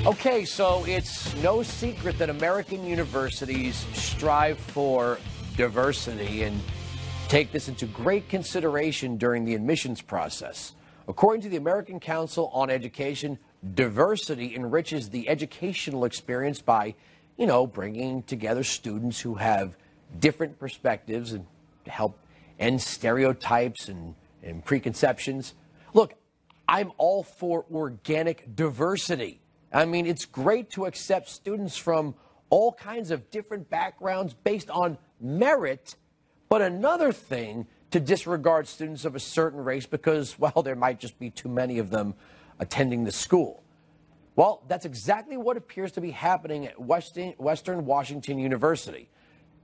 Okay, so it's no secret that American universities strive for diversity and take this into great consideration during the admissions process. According to the American Council on Education, diversity enriches the educational experience by, bringing together students who have different perspectives and help end stereotypes and preconceptions. Look, I'm all for organic diversity. I mean, it's great to accept students from all kinds of different backgrounds based on merit, but another thing to disregard students of a certain race because, well, there might just be too many of them attending the school. Well, that's exactly what appears to be happening at Western Washington University.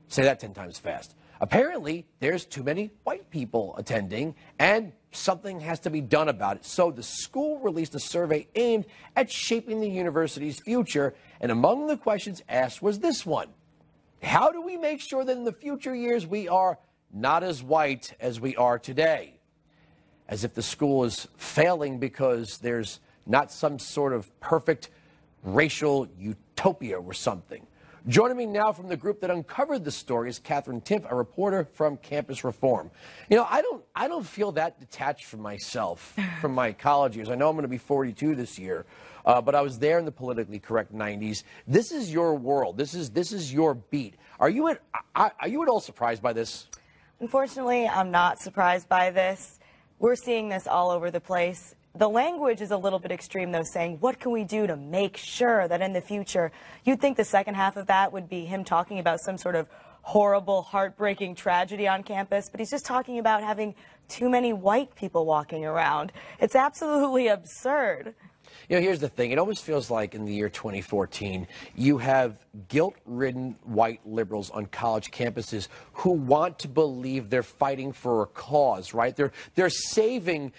Say that 10 times fast. Apparently, there's too many white people attending, and something has to be done about it. So the school released a survey aimed at shaping the university's future, and among the questions asked was this one. How do we make sure that in the future years we are not as white as we are today? As if the school is failing because there's not some sort of perfect racial utopia or something. Joining me now from the group that uncovered the story is Katherine Timpf, a reporter from Campus Reform. I don't feel that detached from myself, from my college years. I know I'm going to be 42 this year, but I was there in the politically correct 90s. This is your world. This is your beat. Are you at all surprised by this? Unfortunately, I'm not surprised by this. We're seeing this all over the place. The language is a little bit extreme, though, saying, what can we do to make sure that in the future, you'd think the second half of that would be him talking about some sort of horrible, heartbreaking tragedy on campus, but he's just talking about having too many white people walking around. It's absolutely absurd. Here's the thing. It almost feels like in the year 2014, you have guilt-ridden white liberals on college campuses who want to believe they're fighting for a cause, right? They're saving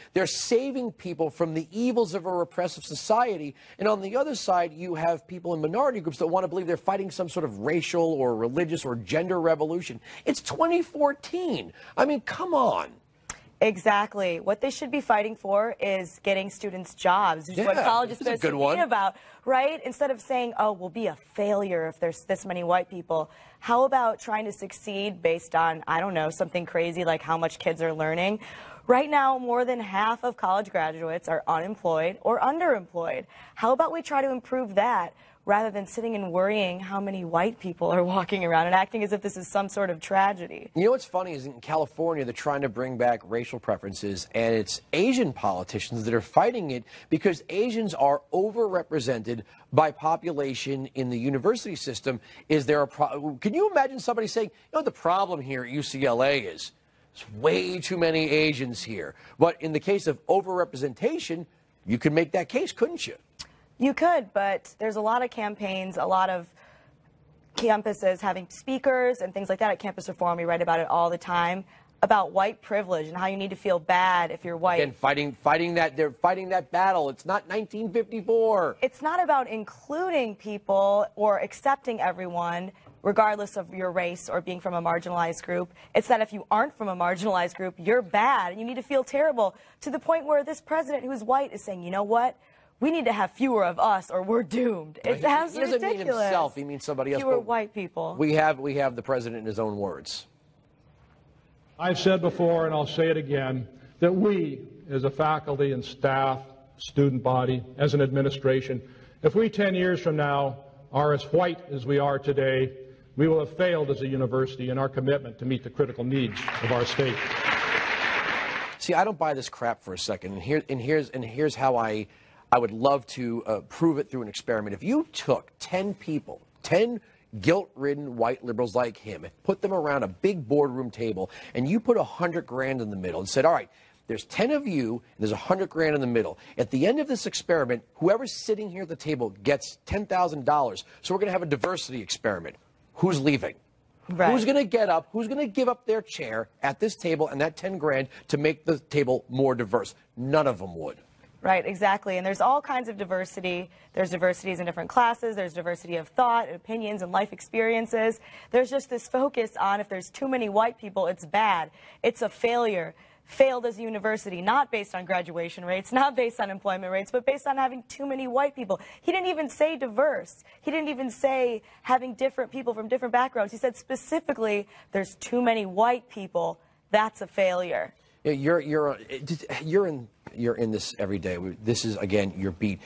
people from the evils of a repressive society. And on the other side, you have people in minority groups that want to believe they're fighting some sort of racial or religious or gender revolution. It's 2014. I mean, come on. Exactly. What they should be fighting for is getting students jobs, which is what college is supposed to be about, right? Instead of saying, oh, we'll be a failure if there's this many white people. How about trying to succeed based on, I don't know, something crazy like how much kids are learning? Right now, more than half of college graduates are unemployed or underemployed. How about we try to improve that rather than sitting and worrying how many white people are walking around and acting as if this is some sort of tragedy? You know what's funny is in California, they're trying to bring back racial preferences, and it's Asian politicians that are fighting it because Asians are overrepresented by population in the university system. Is there a problem? Can you imagine somebody saying, the problem here at UCLA is there's way too many Asians here. But in the case of overrepresentation, you could make that case, couldn't you? You could, but there's a lot of campaigns, a lot of campuses having speakers and things like that at Campus Reform. We write about it all the time, about white privilege and how you need to feel bad if you're white. And they're fighting that battle. It's not 1954. It's not about including people or accepting everyone, regardless of your race or being from a marginalized group. It's that if you aren't from a marginalized group, you're bad and you need to feel terrible, to the point where this president who's white is saying, you know what? We need to have fewer of us or we're doomed. It's absolutely ridiculous. He doesn't mean himself. He means somebody else. Fewer white people. We have the president in his own words. I've said before, and I'll say it again, that we, as a faculty and staff, student body, as an administration, if we 10 years from now are as white as we are today, we will have failed as a university in our commitment to meet the critical needs of our state. See, I don't buy this crap for a second, and here's how I would love to prove it through an experiment. If you took 10 people, 10 guilt-ridden white liberals like him, put them around a big boardroom table, and you put $100 grand in the middle and said, all right, there's 10 of you, and there's $100 grand in the middle. At the end of this experiment, whoever's sitting here at the table gets $10,000. So we're going to have a diversity experiment. Who's leaving? Right. Who's going to get up? Who's going to give up their chair at this table and that 10 grand to make the table more diverse? None of them would. Right, exactly. And there's all kinds of diversity. There's diversities in different classes. There's diversity of thought, opinions, and life experiences. There's just this focus on if there's too many white people, it's bad. It's a failure. failed as a university, not based on graduation rates, not based on employment rates, but based on having too many white people. He didn't even say diverse. He didn't even say having different people from different backgrounds. He said specifically, there's too many white people. That's a failure. Yeah, you're in this every day. This is, again, your beat.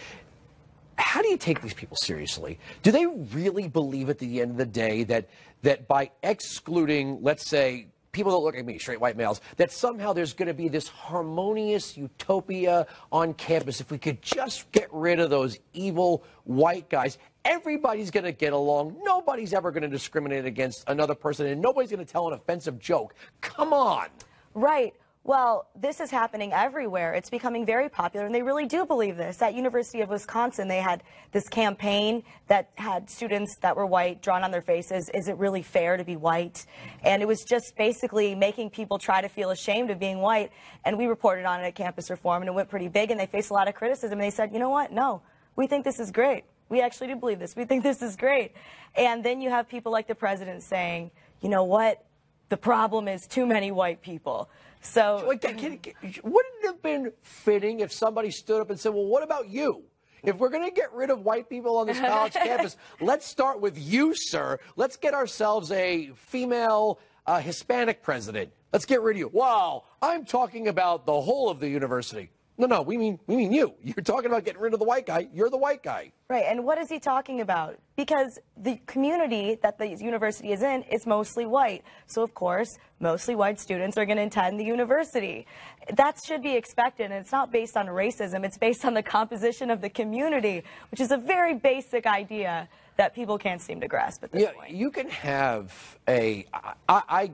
How do you take these people seriously? Do they really believe at the end of the day that by excluding, let's say, people that look like me, straight white males, that somehow there's going to be this harmonious utopia on campus if we could just get rid of those evil white guys? Everybody's going to get along. Nobody's ever going to discriminate against another person, and nobody's going to tell an offensive joke. Come on. Right. Well, this is happening everywhere. It's becoming very popular, and they really do believe this. At University of Wisconsin, they had this campaign that had students that were white drawn on their faces. Is it really fair to be white? And it was just basically making people try to feel ashamed of being white. And we reported on it at Campus Reform, and it went pretty big, and they faced a lot of criticism. And they said, you know what? No, we think this is great. We actually do believe this. We think this is great. And then you have people like the president saying, you know what? The problem is too many white people. So, wouldn't it have been fitting if somebody stood up and said, well, what about you? If we're going to get rid of white people on this college campus, let's start with you, sir. Let's get ourselves a female Hispanic president. Let's get rid of you. Wow, I'm talking about the whole of the university. No, we mean you. You're talking about getting rid of the white guy. You're the white guy. Right, and what is he talking about? Because the community that the university is in is mostly white. So, of course, mostly white students are going to attend the university. That should be expected, and it's not based on racism. It's based on the composition of the community, which is a very basic idea that people can't seem to grasp at this point. You can have I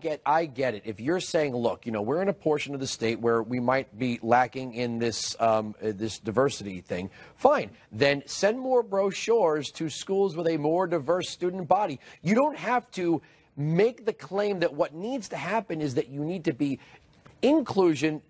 get it. If you're saying, look, we're in a portion of the state where we might be lacking in this this diversity thing, fine. Then send more brochures to schools with a more diverse student body. You don't have to make the claim that what needs to happen is that you need to be inclusion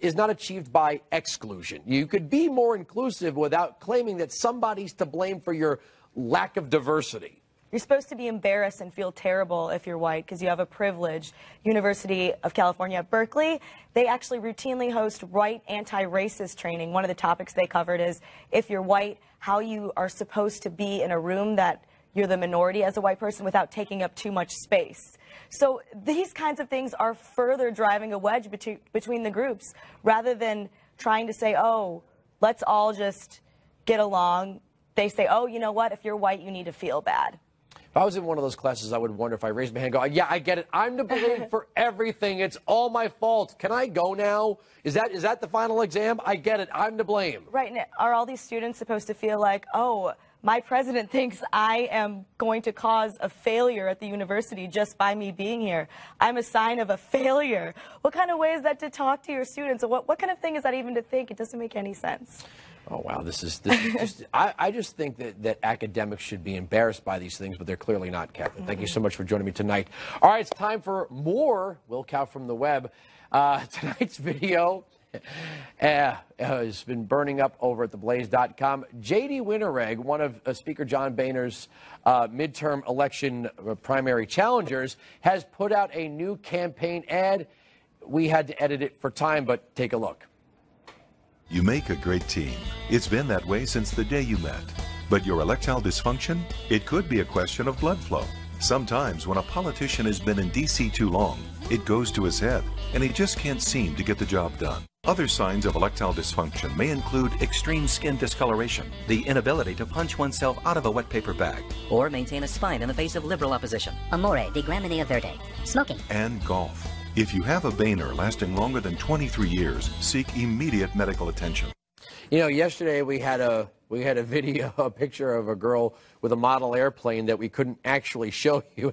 is not achieved by exclusion. You could be more inclusive without claiming that somebody's to blame for your lack of diversity. You're supposed to be embarrassed and feel terrible if you're white because you have a privilege. University of California at Berkeley, they actually routinely host white anti-racist training. One of the topics they covered is if you're white, how you are supposed to be in a room that you're the minority as a white person without taking up too much space. So these kinds of things are further driving a wedge between the groups rather than trying to say, oh, let's all just get along. They say, oh, you know what? If you're white, you need to feel bad. If I was in one of those classes, I would wonder if I raised my hand and go, yeah, I get it. I'm to blame for everything. It's all my fault. Can I go now? Is that the final exam? I get it. I'm to blame. Right. And are all these students supposed to feel like, oh, my president thinks I am going to cause a failure at the university just by me being here? I'm a sign of a failure. What kind of way is that to talk to your students? Or what kind of thing is that even to think? It doesn't make any sense. Oh, wow. This is just, I just think that academics should be embarrassed by these things, but they're clearly not, Katherine. Thank you so much for joining me tonight. All right, it's time for more Wilkow from the web. Tonight's video has been burning up over at theblaze.com. J.D. Wintereg, one of Speaker John Boehner's midterm election primary challengers, has put out a new campaign ad. We had to edit it for time, but take a look. You make a great team. It's been that way since the day you met. But your erectile dysfunction? It could be a question of blood flow. Sometimes when a politician has been in D.C. too long, it goes to his head, and he just can't seem to get the job done. Other signs of erectile dysfunction may include extreme skin discoloration, the inability to punch oneself out of a wet paper bag, or maintain a spine in the face of liberal opposition. Amore di Gramine Verde. Smoking. And golf. If you have a Boehner lasting longer than 23 years, seek immediate medical attention. Yesterday we had a video, a picture of a girl with a model airplane that we couldn't actually show you.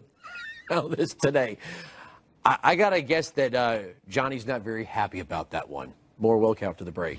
Now this today. I got to guess that Johnny's not very happy about that one. More Wilkow after the break.